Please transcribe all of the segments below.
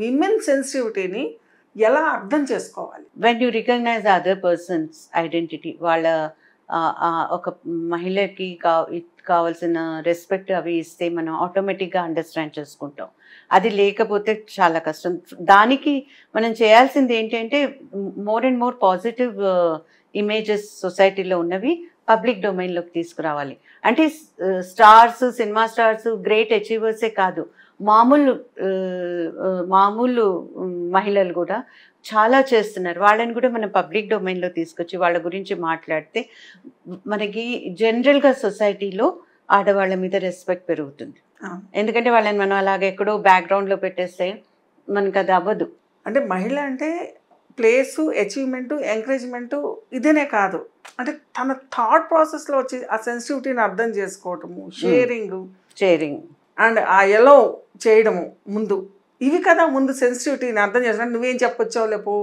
Women సెన్సిటివిటీని ఎలా అర్థం చేసుకోవాలి? When you recognise other persons identity, వాళ్ళ ఒక మహిళకి కావాల్సిన రెస్పెక్ట్ అవి ఇస్తే మనం ఆటోమేటిక్గా అండర్స్టాండ్ చేసుకుంటాం. అది లేకపోతే చాలా కష్టం. దానికి మనం చేయాల్సింది ఏంటంటే more and more positive images సొసైటీలో ఉన్నవి పబ్లిక్ డొమైన్లోకి తీసుకురావాలి. అంటే స్టార్స్, సినిమా స్టార్స్ గ్రేట్ అచీవర్సే కాదు, మామూలు మహిళలు కూడా చాలా చేస్తున్నారు. వాళ్ళని కూడా మనం పబ్లిక్ డొమైన్లో తీసుకొచ్చి వాళ్ళ గురించి మాట్లాడితే మనకి జనరల్గా సొసైటీలో ఆడవాళ్ళ మీద రెస్పెక్ట్ పెరుగుతుంది. ఎందుకంటే వాళ్ళని మనం అలాగే ఎక్కడో బ్యాక్గ్రౌండ్లో పెట్టేస్తే మనకు అది అవ్వదు. అంటే మహిళ అంటే ప్లేసు, అచీవ్మెంటు, ఎంకరేజ్మెంటు ఇదేనే కాదు, అంటే తన థాట్ ప్రాసెస్లో వచ్చి ఆ సెన్సిటివిటీని అర్థం చేసుకోవటము, షేరింగ్ అండ్ ఆ ఎలో చేయడము ముందు, ఇవి కదా ముందు సెన్సిటివిటీని అర్థం చేసుకోవడం. నువ్వేం చెప్పొచ్చావు లేపో,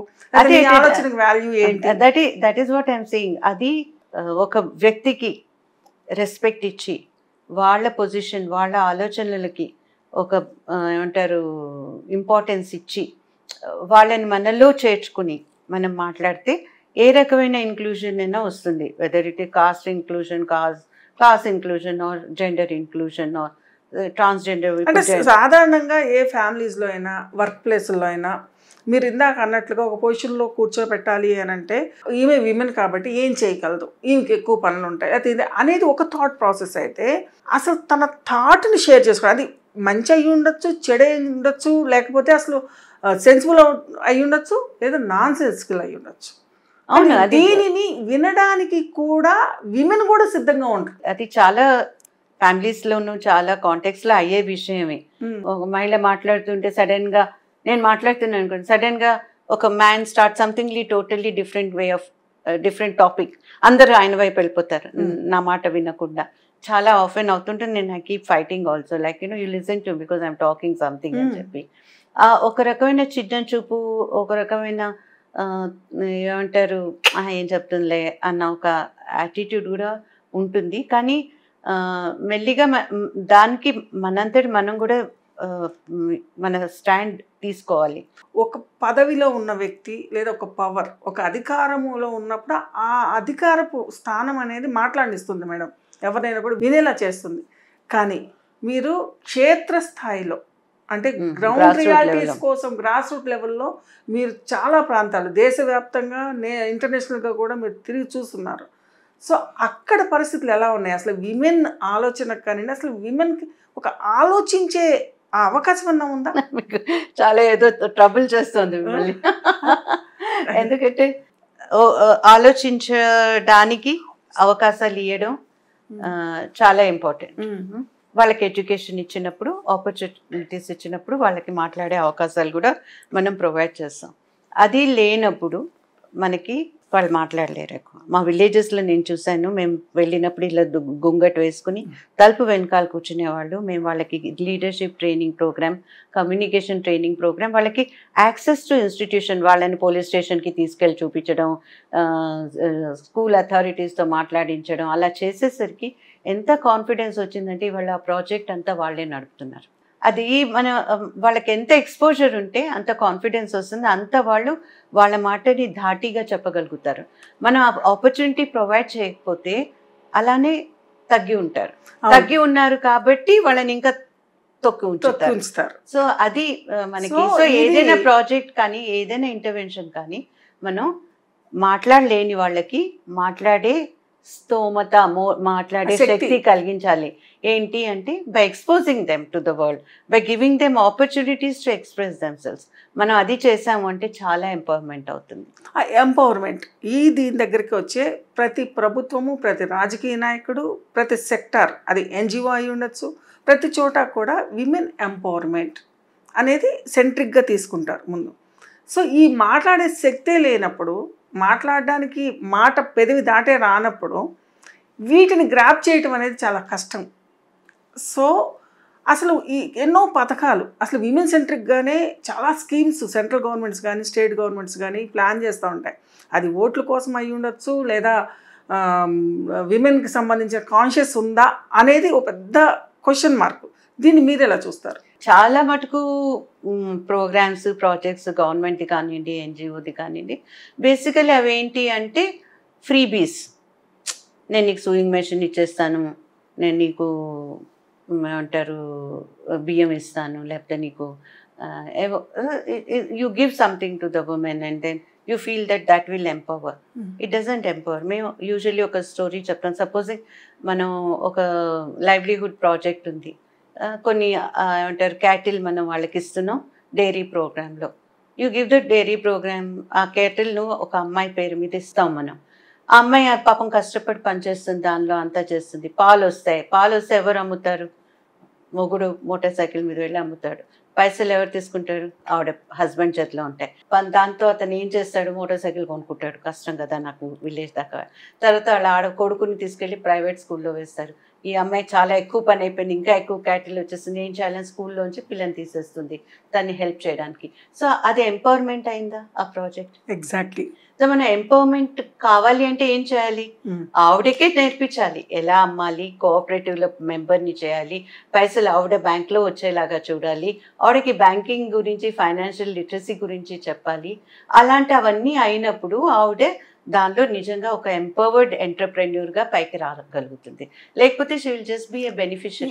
ఆలోచనకు వాల్యూ ఏంటి, that is what I'm saying. అది ఒక వ్యక్తికి రెస్పెక్ట్ ఇచ్చి వాళ్ళ పొజిషన్, వాళ్ళ ఆలోచనలకి ఒక ఏమంటారు ఇంపార్టెన్స్ ఇచ్చి వాళ్ళని మనలో చేర్చుకుని మనం మాట్లాడితే ఏ రకమైన ఇంక్లూజన్ అయినా వస్తుంది. Whether it caste inclusion, class inclusion or gender inclusion or transgender. అంటే సాధారణంగా ఏ ఫ్యామిలీస్లో అయినా, వర్క్ ప్లేస్లో అయినా మీరు ఇందాక అన్నట్లుగా ఒక పొజిషన్లో కూర్చోబెట్టాలి అని అంటే ఈమె విమెన్ కాబట్టి ఏం చేయగలదు, ఈమెకి ఎక్కువ పనులు ఉంటాయి అది అనేది ఒక థాట్ ప్రాసెస్. అయితే అసలు తన థాట్ని షేర్ చేసుకోవాలి. అది మంచి అయి ఉండొచ్చు, చెడు అయి ఉండొచ్చు, లేకపోతే అసలు సెన్సిబుల్ అయి ఉండొచ్చు, లేదా నాన్ సెన్సిబుల్ అయి ఉండొచ్చు. అవును, దీనిని వినడానికి కూడా విమెన్ కూడా సిద్ధంగా ఉంటారు. అది చాలా ఫ్యామిలీస్లోనూ చాలా కాంటెక్స్లో అయ్యే విషయమే. ఒక మహిళ మాట్లాడుతుంటే సడన్గా నేను మాట్లాడుతున్నాను అనుకోండి, సడన్గా ఒక man start something totally different way of different topic, అందరూ ఆయన వైపు వెళ్ళిపోతారు నా మాట వినకుండా. చాలా ఆఫెన్ అవుతుంటుంది. నేను I keep fighting also, like you listen to because I'm talking something అని చెప్పి. ఒక రకమైన చిన్న చూపు, ఒక రకమైన ఏమంటారు ఏం చెప్తుందిలే అన్న ఒక యాటిట్యూడ్ కూడా ఉంటుంది. కానీ మెల్లిగా దానికి మనంతటి మనం కూడా మన స్టాండ్ తీసుకోవాలి. ఒక పదవిలో ఉన్న వ్యక్తి లేదా ఒక పవర్, ఒక అధికారములో ఉన్నప్పుడు ఆ అధికారపు స్థానం అనేది మాట్లాడిస్తుంది మేడం, ఎవరైనా కూడా వినేలా చేస్తుంది. కానీ మీరు క్షేత్రస్థాయిలో అంటే గ్రౌండ్ రియాలిటీస్ కోసం గ్రాస్ రూట్ లెవెల్లో మీరు చాలా ప్రాంతాలు దేశవ్యాప్తంగా ఇంటర్నేషనల్గా కూడా మీరు తిరిగి చూస్తున్నారు. సో అక్కడ పరిస్థితులు ఎలా ఉన్నాయి? అసలు విమెన్ ఆలోచనకు కానీ అసలు విమెన్కి ఒక ఆలోచించే ఆ అవకాశం అన్నా ఉందా? మీకు చాలా ఏదో ట్రబుల్ చేస్తుంది మిమ్మల్ని. ఎందుకంటే ఆలోచించడానికి అవకాశాలు ఇవ్వడం చాలా ఇంపార్టెంట్. వాళ్ళకి ఎడ్యుకేషన్ ఇచ్చినప్పుడు, ఆపర్చునిటీస్ ఇచ్చినప్పుడు వాళ్ళకి మాట్లాడే అవకాశాలు కూడా మనం ప్రొవైడ్ చేస్తాం. అది లేనప్పుడు మనకి వాళ్ళు మాట్లాడలేరు ఎక్కువ. మా విలేజెస్లో నేను చూశాను, మేము వెళ్ళినప్పుడు ఇలా గుంగట్ వేసుకుని తలుపు వెనకాల కూర్చునేవాళ్ళు. మేము వాళ్ళకి leadership training programme, communication training programme, వాళ్ళకి యాక్సెస్ టు ఇన్స్టిట్యూషన్, వాళ్ళని పోలీస్ స్టేషన్కి తీసుకెళ్ళి చూపించడం, స్కూల్ అథారిటీస్తో మాట్లాడించడం, అలా చేసేసరికి ఎంత కాన్ఫిడెన్స్ వచ్చిందంటే వాళ్ళ ఆ ప్రాజెక్ట్ అంతా వాళ్ళే నడుపుతున్నారు. అది వాళ్ళకి ఎంత ఎక్స్పోజర్ ఉంటే అంత కాన్ఫిడెన్స్ వస్తుంది, అంత వాళ్ళు వాళ్ళ మాటని ధాటిగా చెప్పగలుగుతారు. మనం ఆపర్చునిటీ ప్రొవైడ్ చేయకపోతే అలానే తగ్గి ఉన్నారు కాబట్టి వాళ్ళని ఇంకా తొక్కి ఉంచుతారు. సో అది మనకి ఏదైనా ప్రాజెక్ట్ కానీ ఏదైనా ఇంటర్వెన్షన్ కానీ మనం మాట్లాడలేని వాళ్ళకి మాట్లాడే స్తోమత, మాట్లాడే శక్తి కలిగించాలి. ఏంటి అంటే by exposing them to the world, by giving them opportunities to express themselves. మనం అది చేసాము అంటే చాలా ఎంపవర్మెంట్ అవుతుంది. ఆ ఎంపవర్మెంట్ దీని దగ్గరికి వచ్చే ప్రతి ప్రభుత్వము, ప్రతి రాజకీయ నాయకుడు, ప్రతి సెక్టార్, అది ఎన్జిఓ అయి ఉండొచ్చు, ప్రతి చోట కూడా విమెన్ ఎంపవర్మెంట్ అనేది సెంట్రిక్గా తీసుకుంటారు ముందు. సో ఈ మాట్లాడే శక్తే లేనప్పుడు, మాట్లాడడానికి మాట పెదవి దాటే రానప్పుడు వీటిని గ్రాప్ చేయటం అనేది చాలా కష్టం. సో అసలు ఈ ఎన్నో పథకాలు అసలు విమెన్ సెంట్రిక్గానే చాలా స్కీమ్స్ సెంట్రల్ గవర్నమెంట్స్ కానీ స్టేట్ గవర్నమెంట్స్ కానీ ప్లాన్ చేస్తూ ఉంటాయి. అది ఓట్ల కోసం అయి ఉండొచ్చు, లేదా విమెన్కి సంబంధించిన కాన్షియస్ ఉందా అనేది ఒక పెద్ద క్వశ్చన్ మార్క్. దీన్ని మీరు ఎలా చూస్తారు? చాలా మటుకు ప్రోగ్రామ్స్ ప్రాజెక్ట్స్ గవర్నమెంట్ కానివ్వండి ఎన్జిఓది కానివ్వండి బేసికలీ అవి ఏంటి అంటే ఫ్రీబీస్. నేను నీకు సూయింగ్ మెషిన్ ఇచ్చేస్తాను, నేను నీకు ఏమంటారు బియ్యం ఇస్తాను, లేకపోతే నీకు you give something to the women and then you feel that will empower. It doesn't empower. మేము యూజువల్లీ ఒక స్టోరీ చెప్తాం. సపోజింగ్ మనం ఒక లైవ్లీహుడ్ ప్రాజెక్ట్ ఉంది, కొన్ని ఏమంటారు క్యాటిల్ మనం వాళ్ళకి ఇస్తున్నాం డైరీ ప్రోగ్రాంలో. You give the dairy programme, ఆ క్యాటిల్ను ఒక అమ్మాయి పేరు మీద ఇస్తాం మనం. ఆ అమ్మాయి పాపం కష్టపడి పనిచేస్తుంది, దానిలో అంతా చేస్తుంది. పాలు వస్తే ఎవరు అమ్ముతారు? మొగుడు మోటార్ సైకిల్ మీద వెళ్ళి అమ్ముతాడు. పైసలు ఎవరు తీసుకుంటారు? ఆవిడ హస్బెండ్ చేతిలో ఉంటాయి. దాంతో అతను ఏం చేస్తాడు? మోటార్ సైకిల్ కొనుక్కుంటాడు. కష్టం కదా నాకు విలేజ్ దాకా. తర్వాత వాళ్ళ కొడుకుని తీసుకెళ్ళి ప్రైవేట్ స్కూల్లో వేస్తారు. ఈ అమ్మాయి చాలా ఎక్కువ పని అయిపోయింది, ఇంకా ఎక్కువ క్యాటిల్ వచ్చేస్తుంది, ఏం చేయాలని స్కూల్లోంచి పిల్లని తీసేస్తుంది దాన్ని హెల్ప్ చేయడానికి. సో అది ఎంపవర్మెంట్ అయిందా ఆ ప్రాజెక్ట్? ఎగ్జాక్ట్లీ. సో మన ఎంపవర్మెంట్ కావాలి అంటే ఏం చేయాలి? ఆవిడకే నేర్పించాలి ఎలా అమ్మాలి, కోఆపరేటివ్లో మెంబర్ని చేయాలి, పైసలు ఆవిడ బ్యాంక్లో వచ్చేలాగా చూడాలి, ఆవిడకి బ్యాంకింగ్ గురించి ఫైనాన్షియల్ లిటరసీ గురించి చెప్పాలి. అలాంటివన్నీ అయినప్పుడు ఆవిడ దానిలో నిజంగా ఒక ఎంపవర్డ్ ఎంటర్ప్రెన్యూర్గా పైకి రాగలుగుతుంది. లేకపోతే she will just be a beneficiary.